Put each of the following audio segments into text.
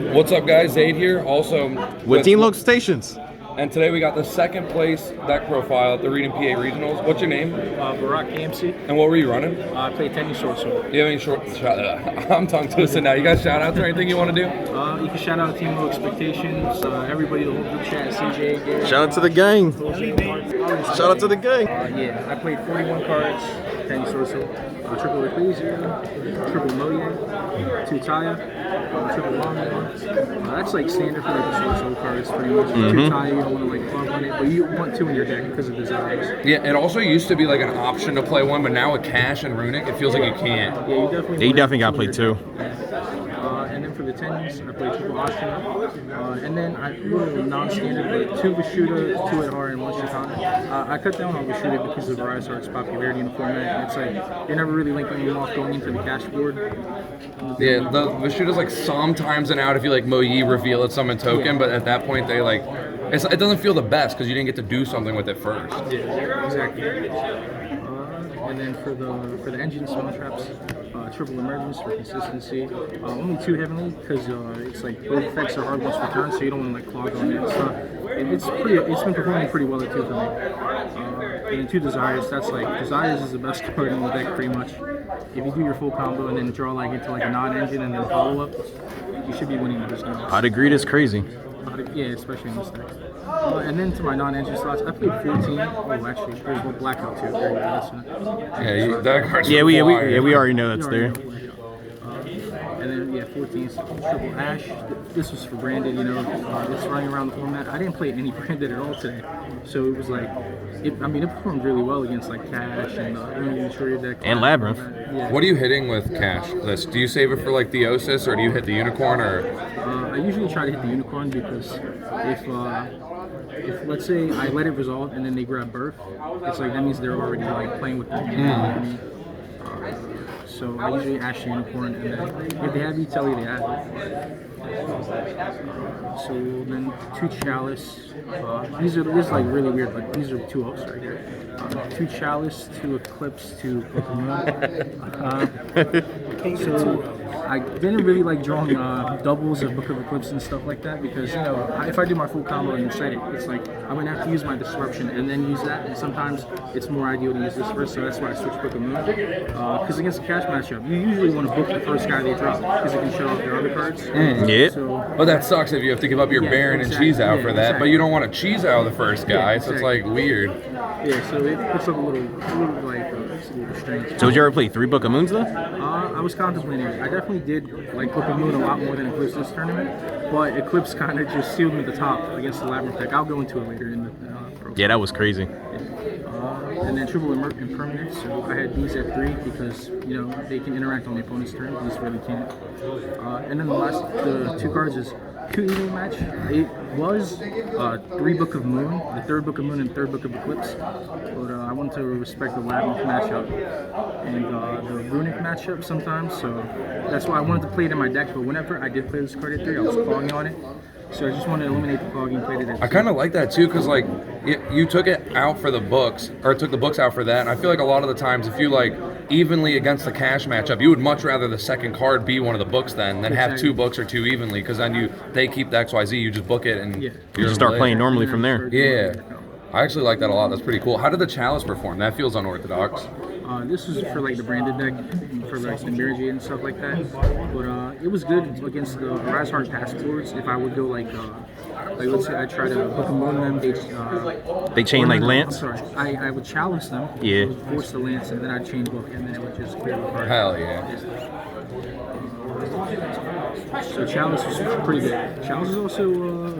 What's up, guys? Zaid here, also with Team Local Stations. And today we got the second place deck profile at the Reading PA Regionals. What's your name? Barack AMC. And what were you running? I play Tenyi Swordsoul. Do you have any short I'm tongue twisted now. You got shout outs or anything you want to do? You can shout out Team Low Expectations, everybody, the whole group chat, CJ, Gary. Shout out to the gang. Shout out to the gang. Yeah, I played 41 cards, Tenyi Swordsoul. Triple Ecclesia, triple Moye, 2 Taya, triple Longman. That's like standard for like the Swordsoul cards, pretty much. 2 Taya, you don't want to like club on it, but you want 2 in your deck because of desires. Yeah, it also used to be like an option to play 1, but now with Cash and Runic, it feels like you can't. Yeah, you definitely got to play 2. And then for the Tenyis, I played triple Ashina. And then I wrote non-standard, but 2 Vishuda, 2 at heart, and 1 Shikana. I cut down on Vishuda because of Rise Art's popularity in the format. And it's like, you're never really linking them off going into the cash board. Yeah, the Vishuda's like sometimes an out if you like Moyi reveal it summon token, but at that point they like, it doesn't feel the best because you didn't get to do something with it first. Yeah, exactly. And then for the engine small traps, triple emergence for consistency. Only 2 heavenly because it's like both effects are hard once per turn, so you don't want to like clog on it. So it's been performing pretty well at 2 for me. And then 2 desires. That's like desires is the best card in the deck pretty much. If you do your full combo and then draw like into like a non-engine and then follow up, you should be winning this game. I'd agree. Is crazy. Yeah, especially in this deck. And then to my non-engine slots, I played 14. Oh, actually, there's one blackout too. That card's we already know that's there. And then 14 triple Ash. This was for branded, it's running around the format. I didn't play any branded at all today, so it was like, it performed really well against like Cash and deck and Labyrinth. Yeah. What are you hitting with Cash? Do you save it for like Theosis, or do you hit the Unicorn, or? I usually try to hit the Unicorn because if let's say I let it resolve and then they grab Birth, it's like that means they're already like playing with the so I usually Ash the Unicorn, and then if they have Vitelli, they add it. So then 2 Chalice. This is like really weird, but these are 2 ups right here. 2 Chalice, 2 Eclipse, 2 Pokemon. So I didn't really like drawing doubles of Book of Eclipse and stuff like that because, if I do my full combo and set it, it's like I'm going to have to use my Disruption and then use that, and sometimes it's more ideal to use this first, so that's why I switched Book of Moon. Because against a cash matchup, you usually want to book the first guy they draw because it can show off their other cards. Yeah. But that sucks if you have to give up your Baron and Cheese Out for that, but you don't want to Cheese Out the first guy, so it's like weird. Yeah, so it puts up a little like, it's a little strange. So did you ever play 3 Book of Moons though? I was contemplating it. I definitely did like Book of Moon a lot more than Eclipse this tournament, but Eclipse kind of just sealed me at the top against the Labyrinth deck. I'll go into it later in the pro. Yeah, that was crazy. And then triple impermanence. So I had these at 3 because they can interact on the opponent's turn. These really can't. And then the 2 cards is 2 Eagle Match. It was 3 Book of Moon, the 3rd Book of Moon and 3rd Book of Eclipse. But I wanted to respect the Labyrinth matchup and the Runic matchup sometimes. So that's why I wanted to play it in my deck. But whenever I did play this card at 3, I was clogging on it. So I just wanted to eliminate the clogging, played it at 2. I kind of like that too, because like you took it out for the books, or took the books out for that, and I feel like a lot of the times if you like evenly against the cash matchup, you would much rather the second card be one of the books than have 2 books or 2 evenly, because then they keep the XYZ, you just book it and you just start playing normally from there. Yeah, I actually like that a lot. That's pretty cool. How did the Chalice perform? That feels unorthodox. This is for like the branded deck, for like the Mirage and stuff like that. But it was good against the Rise Hard pass boards. If I would go like let's say I try to Book of Moon them, they chain like Lance. I'm sorry, I would challenge them. Yeah. Would force the Lance, and then I'd chain book, and then it would just clear the card. Hell yeah. So Chalice was pretty good. Chalice is also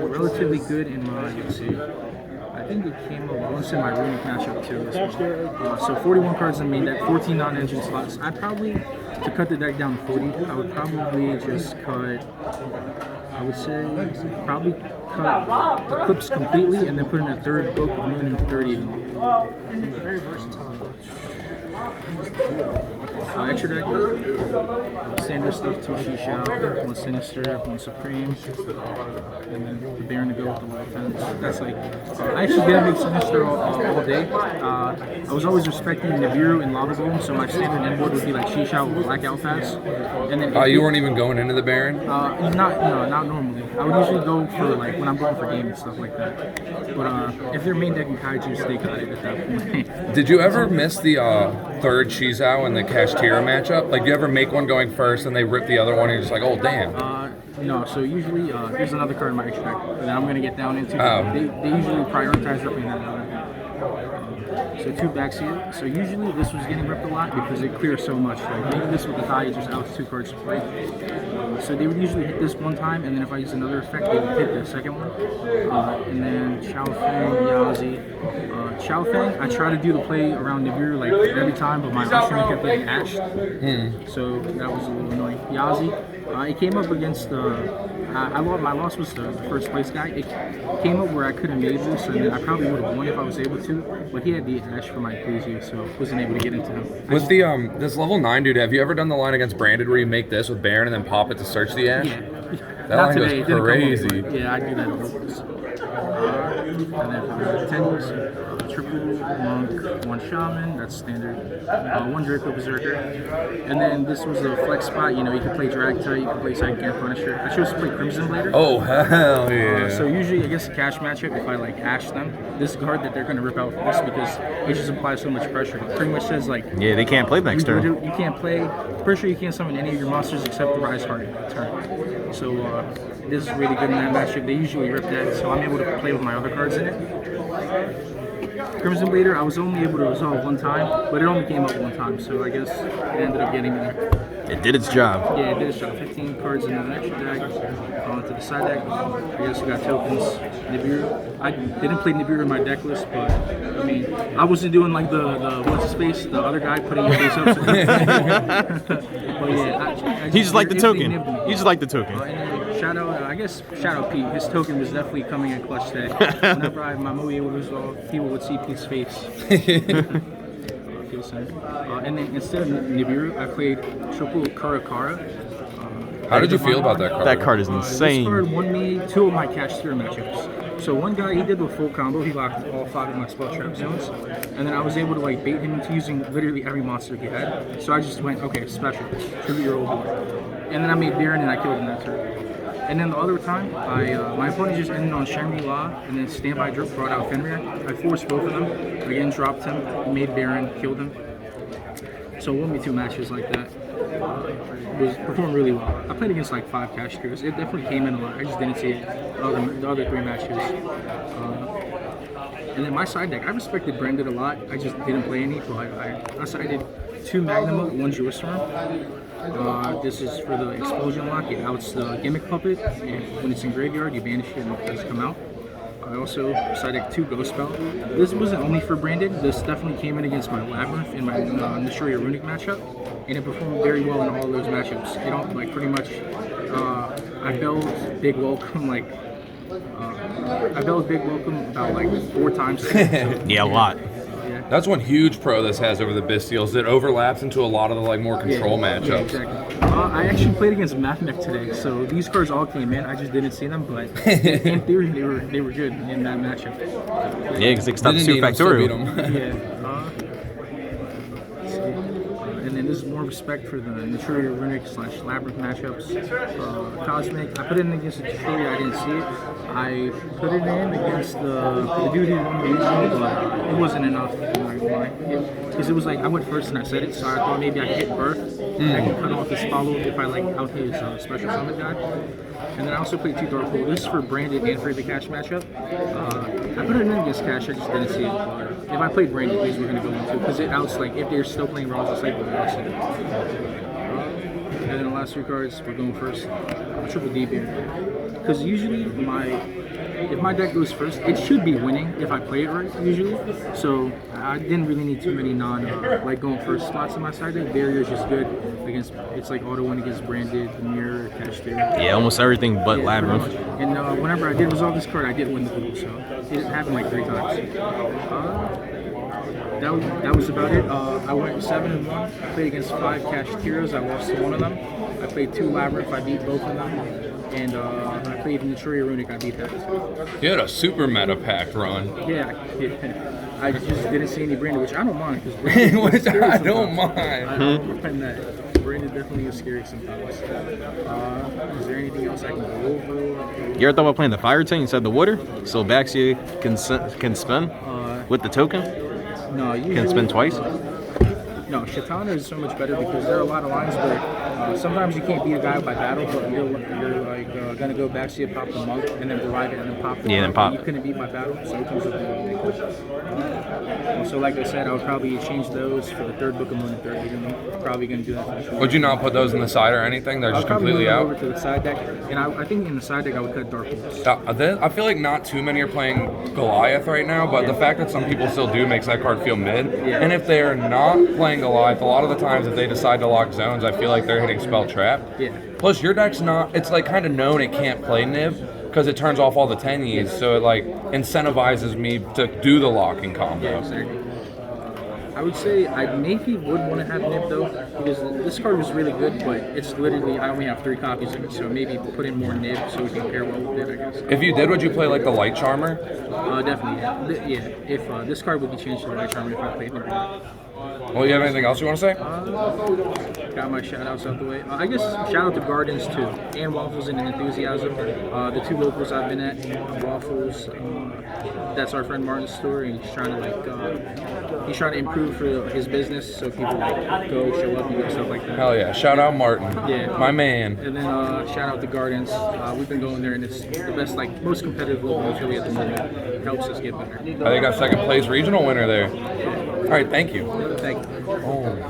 relatively good in my, let's see, I think it came up once in my Runic matchup too. So 41 cards in the main deck, 14 non-engine slots. I'd probably, to cut the deck down to 40, I would probably just cut, I would say, probably cut Eclipse completely and then put in a 3rd Book of Moon and 30. Very versatile. Extra deck, standard stuff, 2 Shisha, 1 Sinister, 1 Supreme, and then the Baron to go with the Light Fence. That's like, I actually didn't make Sinister all day. I was always respecting Nibiru and Lava Golem, so my standard end board would be like Shisha with Black Outfast. And then you weren't even going into the Baron? Not normally. I would usually go for like when I'm going for game and stuff like that. But if they're main decking Kaijus, they got it at that point. Did you ever miss the third Shizao in the Kashtira matchup? Like, do you ever make one going first and they rip the other one and you're just like, oh, damn? No, so usually, here's another card in my extra deck that I'm going to get down into. They usually prioritize ripping that out. So 2 backs here. So usually this was getting ripped a lot because it clears so much. Like maybe this with the thigh, it just outs 2 cards to play. So they would usually hit this one time, and then if I use another effect, they would hit the second one. And then Chao Feng, Yazi. Chao Feng, I try to do the play around Nibiru like every time, but my Oshimi kept getting ashed. So that was a little annoying. Yazi, it came up against my loss was the first place guy. It came up where I couldn't made this, and I probably would have won if I was able to. But he had the ash for my Ecclesia, so wasn't able to get into him. With the this level 9 dude, have you ever done the line against Branded where you make this with Baron and then pop it to search the ash? Yeah. That Not line today. goes crazy. Yeah, I do that always. And then Tenyi, triple monk, 1 shaman, that's standard. 1 Draco Berserker. And then this was a flex spot, you know, you can play Drag Tite, you can play Sidecar Punisher. I chose to play Crimson Blader. Oh, hell yeah. So usually against a cash matchup, if I like ash them, this card that they're going to rip out for this because it just applies so much pressure. It pretty much says like... Yeah, they can't play next turn. You can't play... Pretty sure you can't summon any of your monsters except the Rise Heart turn. So this is really good in that matchup. They usually rip that, so I'm able to play with my other cards in it. Crimson Blader, I was only able to resolve 1 time, but it only came up 1 time, so I guess it ended up getting there. It did its job. Yeah, it did its job. 15 cards in an extra deck. Onto the side deck. I guess we got tokens. Nibiru. I didn't play Nibiru in my deck list, but I mean, I wasn't doing like the what's his face, the other guy putting his face up. But yeah, He just liked the token. He just liked the token. I guess Shadow Pete, his token was definitely coming in clutch today. Whenever my movie would resolve, people would see Pete's face. And then instead of Nibiru, I played triple Karakara. How did you feel about that card? That card is insane. This card won me 2 of my Kashtira matchups. So one guy, he did the full combo. He locked all 5 of my spell trap zones. And then I was able to like bait him into using literally every monster he had. So I just went, okay, special. Tribute your old boy. And then I made Baron and I killed him that turn. And then the other time, my opponent just ended on Shangri-La, and then Standby Drip brought out Fenrir. I forced both of them, again dropped him, made Baron, killed him. So it won me 2 matches like that. It performed really well. I played against like 5 Kashtiras. It definitely came in a lot. I just didn't see it the other 3 matches. And then my side deck, I respected Branded a lot. I just didn't play any, but I sided 2 Magnum, 1 Jewel Storm. This is for the explosion lock. It outs the gimmick puppet, and when it's in graveyard, you banish it and it does come out. I also sided 2 Ghost Spell. This wasn't only for Branded. This definitely came in against my Labyrinth in my Destroy Your Runic matchup, and it performed very well in all those matchups. It all, like pretty much, I belled Big Welcome about like 4 times. Yeah, a lot. That's one huge pro this has over the Bystials. It overlaps into a lot of the like more control matchups. Yeah, exactly. I actually played against Mathmech today, so these cards all came in. I just didn't see them, but in theory they were good in that matchup. Yeah, because they stopped 2 Factorial. And then this is more respect for the Naturia Runic / Labyrinth matchups. Cosmic, I put it in against the Naturia, I didn't see it. I put it in against the dude who won the regional, but it wasn't enough. Because it was like, I went first and I said it, so I thought maybe I could hit Birth. I can cut off his follow if I like out his special summon guy. And then I also played 2 Dark Hole. This is for Branded and for the Cash matchup. I put it in against Cash, I just didn't see it. If I played Branded, these were going to go into, because it outs, like, if they're still playing Raws, it's like, and then the last 3 cards, we're going first. Triple D Beer. Because usually if my deck goes first, it should be winning if I play it right, usually. So I didn't really need too many like going first slots in my side deck. Barrier is just good against, it's like auto win against Branded, Mirror, Kashtira. Yeah, almost everything but Labyrinth. And whenever I did resolve this card, I did win the duel, so it happened like 3 times. that was about it. I went 7-1. I played against 5 Cashteros. I lost to one of them. I played 2 Labyrinth. I beat both of them. And I played in the Tree Runic. I beat that. You had a super meta pack run. Yeah. I just didn't see any Brandon, which I don't mind because Which I don't mind. I find that Brandon definitely is scary sometimes. Is there anything else I can go over? You ever thought about playing the fire tank instead of the water? So Baxia can spin with the token? No, Can usually spin twice? No, Shatana is so much better because there are a lot of lines where sometimes you can't beat a guy by battle, but you're like gonna go back to pop the monk and then revive it and then pop the Yeah, monk. then pop. You couldn't beat by battle, so it comes with the so like I said, I would probably change those for the 3rd book of Moon and 3rd Eden. I'm probably gonna do that for sure. Would you not put those in the side or anything? They're just completely out. out. Over to the side deck, and I think in the side deck I would cut Dark Horse. I feel like not too many are playing Goliath right now, but the fact that some people still do makes that card feel mid. Yeah. And if they're not playing Goliath, a lot of the times if they decide to lock zones, I feel like they're hitting Spell Trap. Yeah. Plus, your deck's not, it's like kind of known it can't play Niv because it turns off all the Tenyis, so it like incentivizes me to do the locking combo. Yeah, exactly. I would say I maybe would want to have Nib though, because this card was really good, but it's literally, I only have 3 copies of it, so maybe put in more Nib so we can pair well with it, I guess. If you did, would you play like the Light Charmer? Definitely, yeah. If this card would be changed to the Light Charmer if I played Nib. Well, you have anything else you want to say? Got my shout outs out the way. I guess shout out to Gardens too, and Waffles and Enthusiasm. The 2 locals I've been at, Waffles, that's our friend Martin's store, and he's trying to he's trying to improve for his business, so people like go, show up, and do stuff like that. Hell yeah. Shout out Martin. Yeah. My man. And then shout out to Gardens. We've been going there, and it's the best, like most competitive locals really at the moment. It helps us get better. I think I got 2nd place regional winner there. All right, thank you. Thank you. Oh.